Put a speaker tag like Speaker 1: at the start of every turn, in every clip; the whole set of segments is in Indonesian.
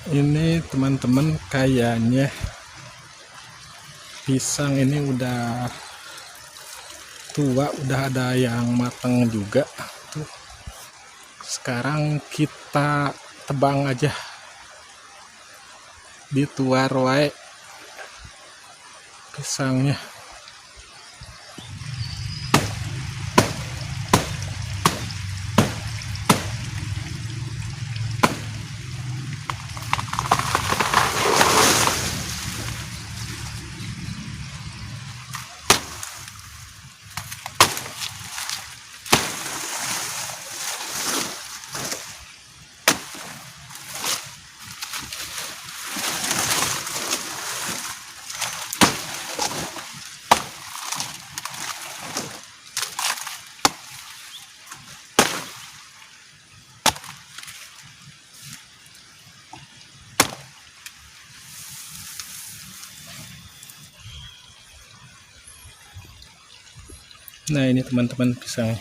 Speaker 1: Ini teman-teman, kayaknya pisang ini udah tua, udah ada yang matang juga tuh. Sekarang kita tebang aja, dituar wae pisangnya. Nah, ini teman-teman pisang.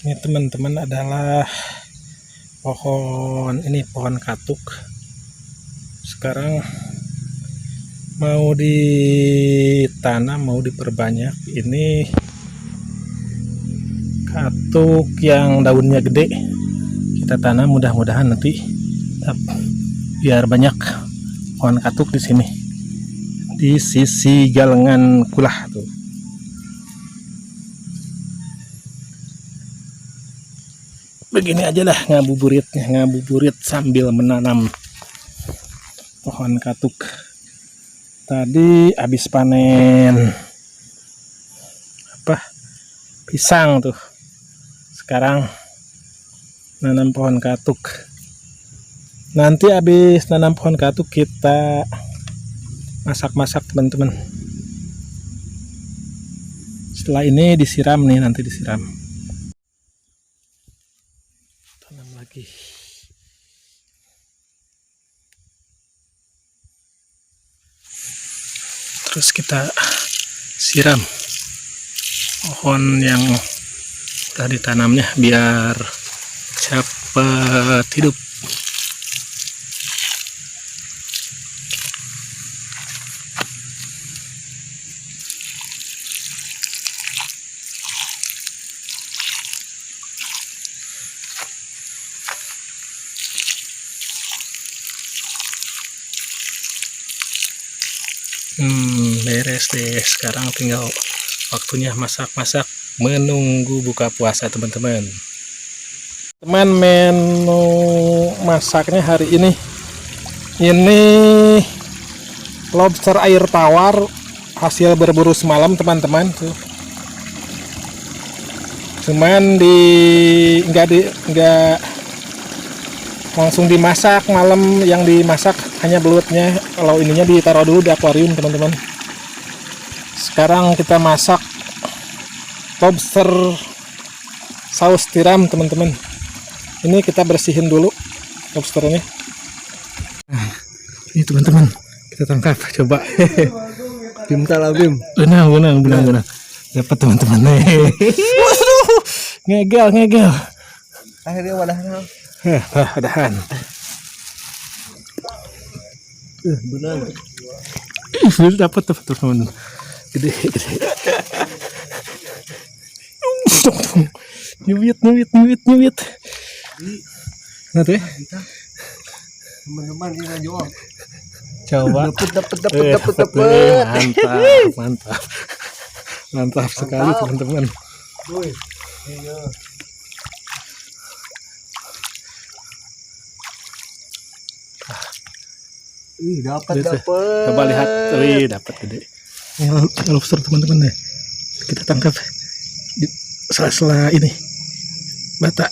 Speaker 1: Ini teman-teman adalah pohon katuk. Sekarang mau ditanam, mau diperbanyak. Ini katuk yang daunnya gede, kita tanam, mudah-mudahan nanti biar banyak pohon katuk di sini, di sisi galengan kulah tuh. Begini aja lah ngabuburit sambil menanam pohon katuk. Tadi habis panen pisang tuh, sekarang nanam pohon katuk. Nanti habis nanam pohon katuk kita masak-masak teman-teman. Setelah ini disiram nih, nanti disiram. Tanam lagi. Terus kita siram pohon yang tadi tanamnya biar cepat hidup. Beres deh. Sekarang tinggal waktunya masak-masak menunggu buka puasa teman-teman. Menu masaknya hari ini lobster air tawar hasil berburu semalam teman-teman tuh. Cuman nggak langsung dimasak malam, yang dimasak hanya belutnya. Kalau ininya ditaruh dulu di akuarium teman-teman. Sekarang kita masak lobster saus tiram teman-teman. Ini kita bersihin dulu lobsternya. Nah, ini teman-teman, kita tangkap, coba.
Speaker 2: Bim kalah Bim.
Speaker 1: Benang. Dapat teman-teman nih. Ngegel.
Speaker 2: Akhirnya wadahnya.
Speaker 1: Wadahan.
Speaker 2: Benang.
Speaker 1: Dapat teman-teman. Gede. Nyuwit. Nanti
Speaker 2: Teman-teman ini jual.
Speaker 1: coba.
Speaker 2: Dapat.
Speaker 1: Mantap sekali teman-teman.
Speaker 2: Woi. Iya. Dapat.
Speaker 1: Coba lihat, dapat gede. Ini lobster teman-teman deh. Kita tangkap di sela-sela ini bata.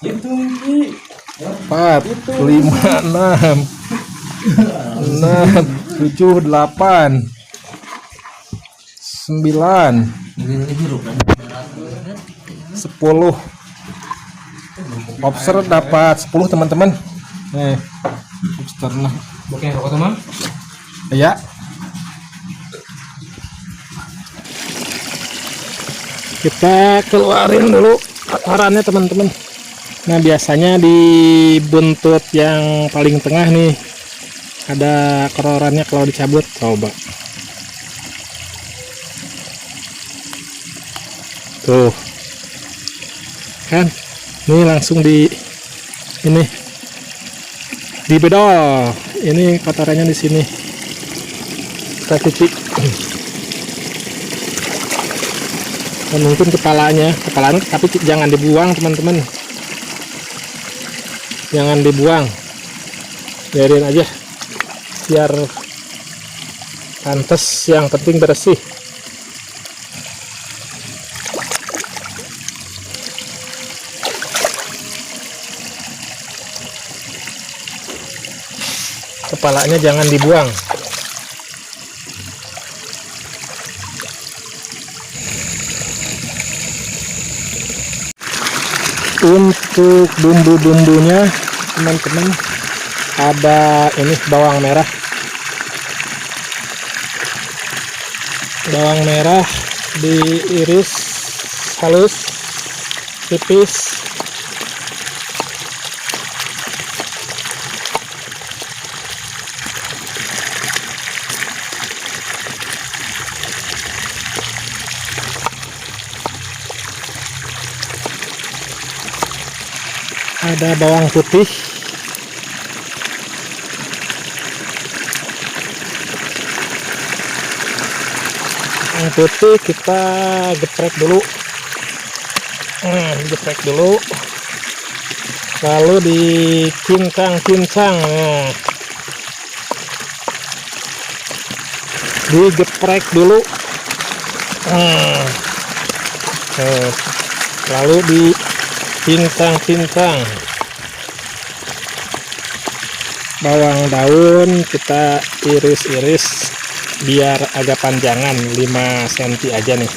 Speaker 2: Itu
Speaker 1: 4, 5, 6, 7, 8, 9, 10. Lobster dapat 10 teman-teman. Lobster nah.
Speaker 3: Oke, rokok teman.
Speaker 1: Ya. Kita keluarin dulu kotorannya teman-teman. Nah, biasanya di buntut yang paling tengah nih ada kotorannya, kalau dicabut coba. Tuh. Kan? Ini langsung di ini dibedol. Ini kotorannya di sini. Kita cuci. Dan mungkin kepalanya, tapi jangan dibuang teman-teman. Jangan dibuang, biarin aja biar pantas, yang penting bersih. Kepalanya jangan dibuang. Untuk bumbu-bumbunya teman-teman, ada ini bawang merah. Bawang merah diiris halus tipis. Ada bawang putih, kita geprek dulu, lalu dicincang-cincang, digeprek dulu, lalu dicincang-cincang. Bawang daun kita iris-iris biar agak panjangan, 5 cm aja nih.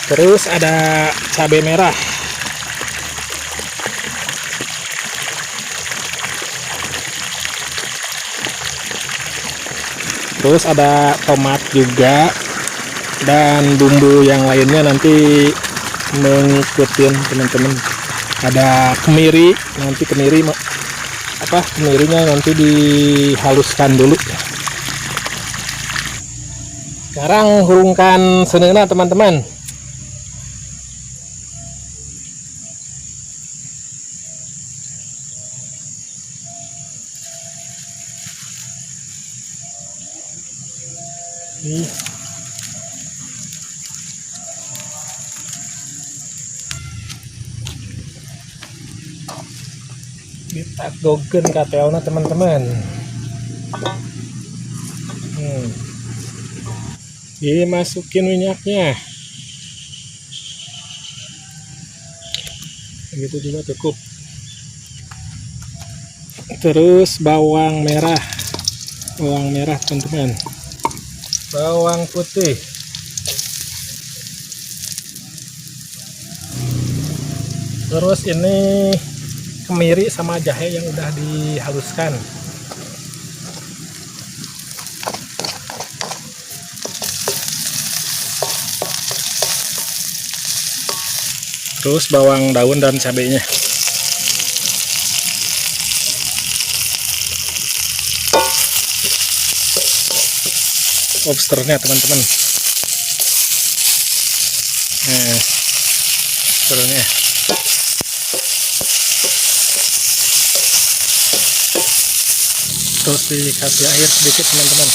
Speaker 1: Terus ada cabai merah. Terus ada tomat juga, dan bumbu yang lainnya nanti mengikutin teman-teman. Ada kemiri, nanti kemirinya nanti dihaluskan dulu. Sekarang hurungkan seneuna teman-teman. Ditagogen kateona teman-teman. Dimasukin minyaknya. Begitu juga cukup. Terus bawang merah teman-teman. Bawang putih. Terus ini kemiri sama jahe yang udah dihaluskan. Terus bawang daun dan cabenya. Lobsternya teman-teman. Lobsternya. Terus dikasih air sedikit teman-teman.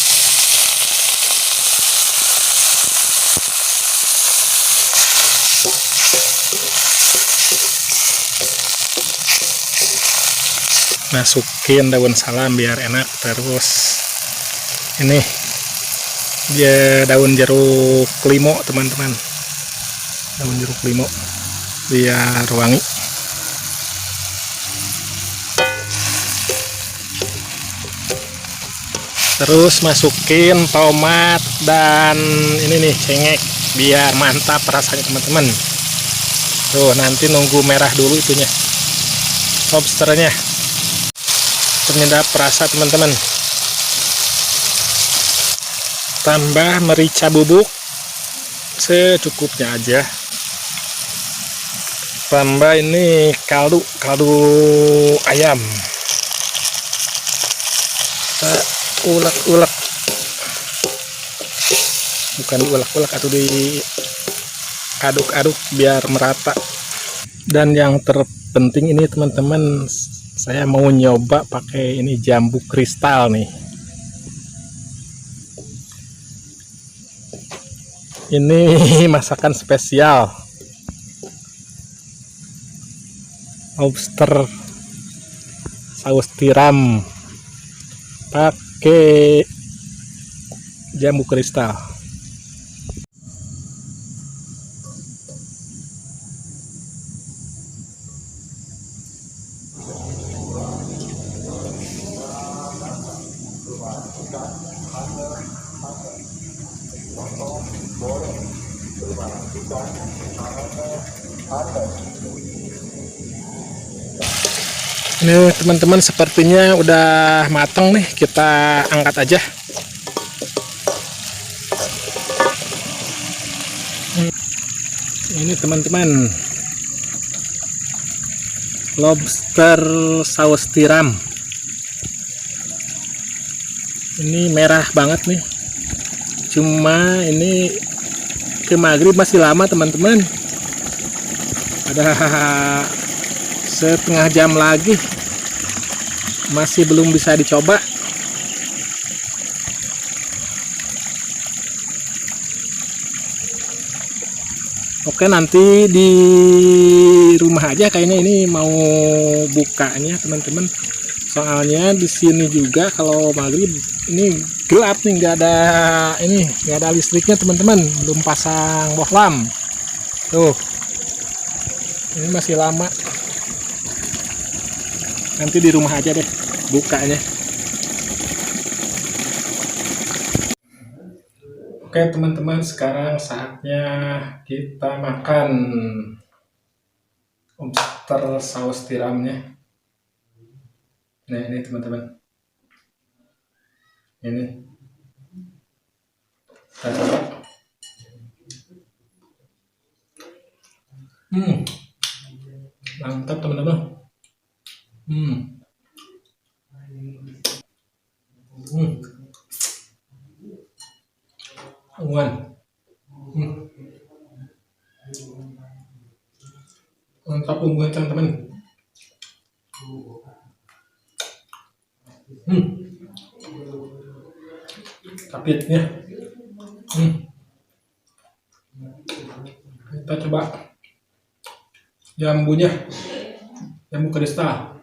Speaker 1: Masukin daun salam biar enak. Terus ini dia daun jeruk limau teman-teman, daun jeruk limau biar wangi. Terus masukin tomat dan ini nih cengek biar mantap rasanya teman-teman. Tuh nanti nunggu merah dulu itunya, lobsternya, penyedap rasa teman-teman. Tambah merica bubuk secukupnya aja. Tambah ini kaldu ayam. Kita ulek-ulek, bukan diulek-ulek atau diaduk-aduk biar merata. Dan yang terpenting ini teman-teman, saya mau nyoba pakai ini jambu kristal nih. Ini masakan spesial lobster saus tiram pakai jambu kristal. Ini teman-teman sepertinya udah matang nih, kita angkat aja. Ini teman-teman lobster saus tiram. Ini merah banget nih, cuma ini ke maghrib masih lama teman-teman, ada setengah jam lagi, masih belum bisa dicoba. Oke, nanti di rumah aja kayaknya ini mau bukanya teman-teman. Soalnya di sini juga kalau maghrib ini gelap nih, nggak ada listriknya teman-teman, belum pasang bohlam. Tuh, ini masih lama. Nanti di rumah aja deh bukanya. Oke teman-teman, sekarang saatnya kita makan lobster saus tiramnya. Nah ini teman-teman, ini kita coba. Mantap teman-teman. Unguan. Mantap unguan teman-teman. Kapitnya. Kita coba jambunya, jambu kristal.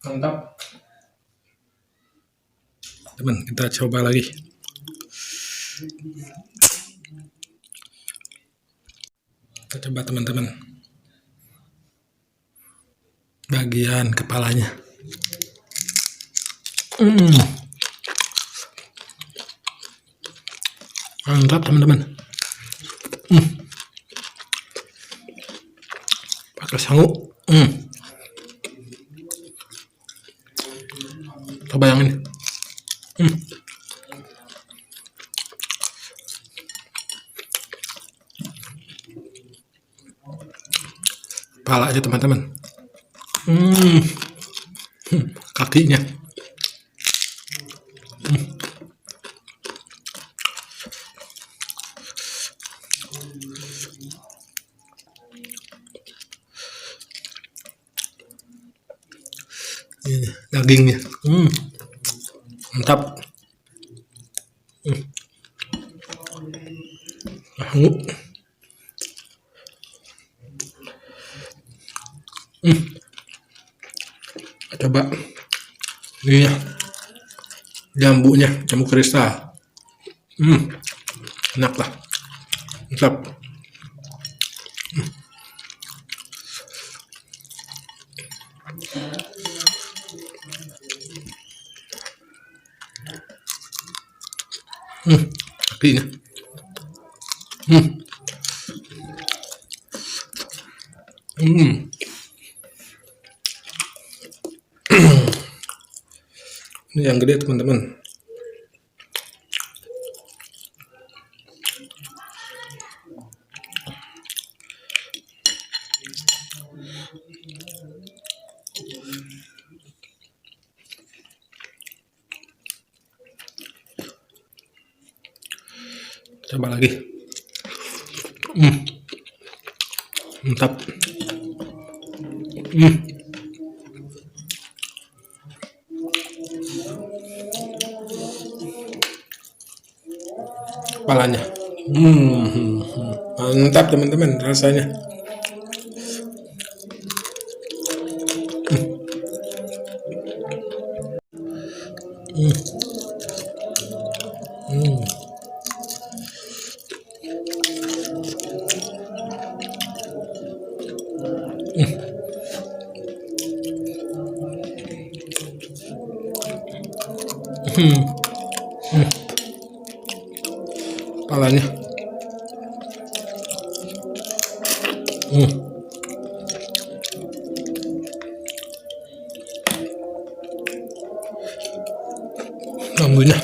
Speaker 1: Mantap teman, kita coba lagi. Kita coba teman-teman bagian kepalanya. Mantap teman-teman. Pakai sangu. Coba yang ini. Pala aja teman-teman. Kakinya. Ini dagingnya. Mantap. Coba ini ya, jambunya, jambu kristal. Enak lah, mantap. Kakinya. Ini yang gede teman-teman. Coba lagi. Mantap. Kepalanya. Mantap teman-teman rasanya. Kepalanya. Bambunya.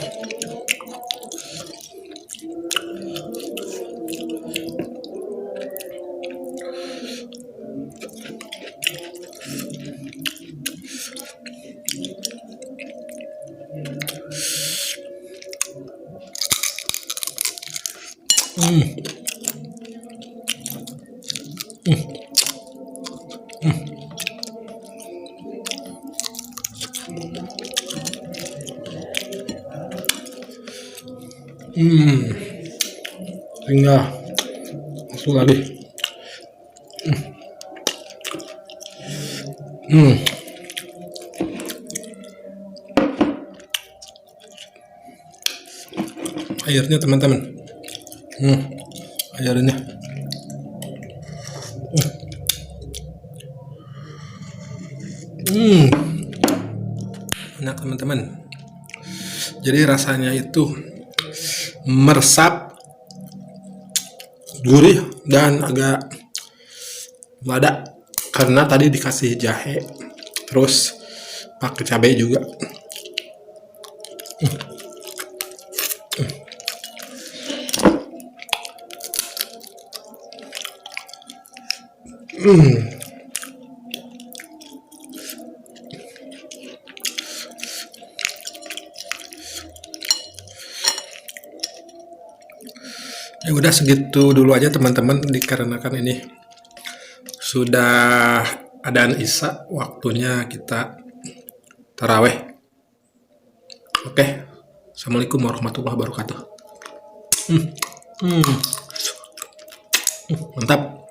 Speaker 1: Tinggal masuk lagi. Airnya teman-teman. Airnya. Enak teman-teman. Jadi rasanya itu meresap, gurih dan agak lada karena tadi dikasih jahe, terus pakai cabai juga. Ya udah segitu dulu aja teman-teman, dikarenakan ini sudah adzan Isya, waktunya kita taraweh. Oke. Assalamualaikum warahmatullahi wabarakatuh. Mantap.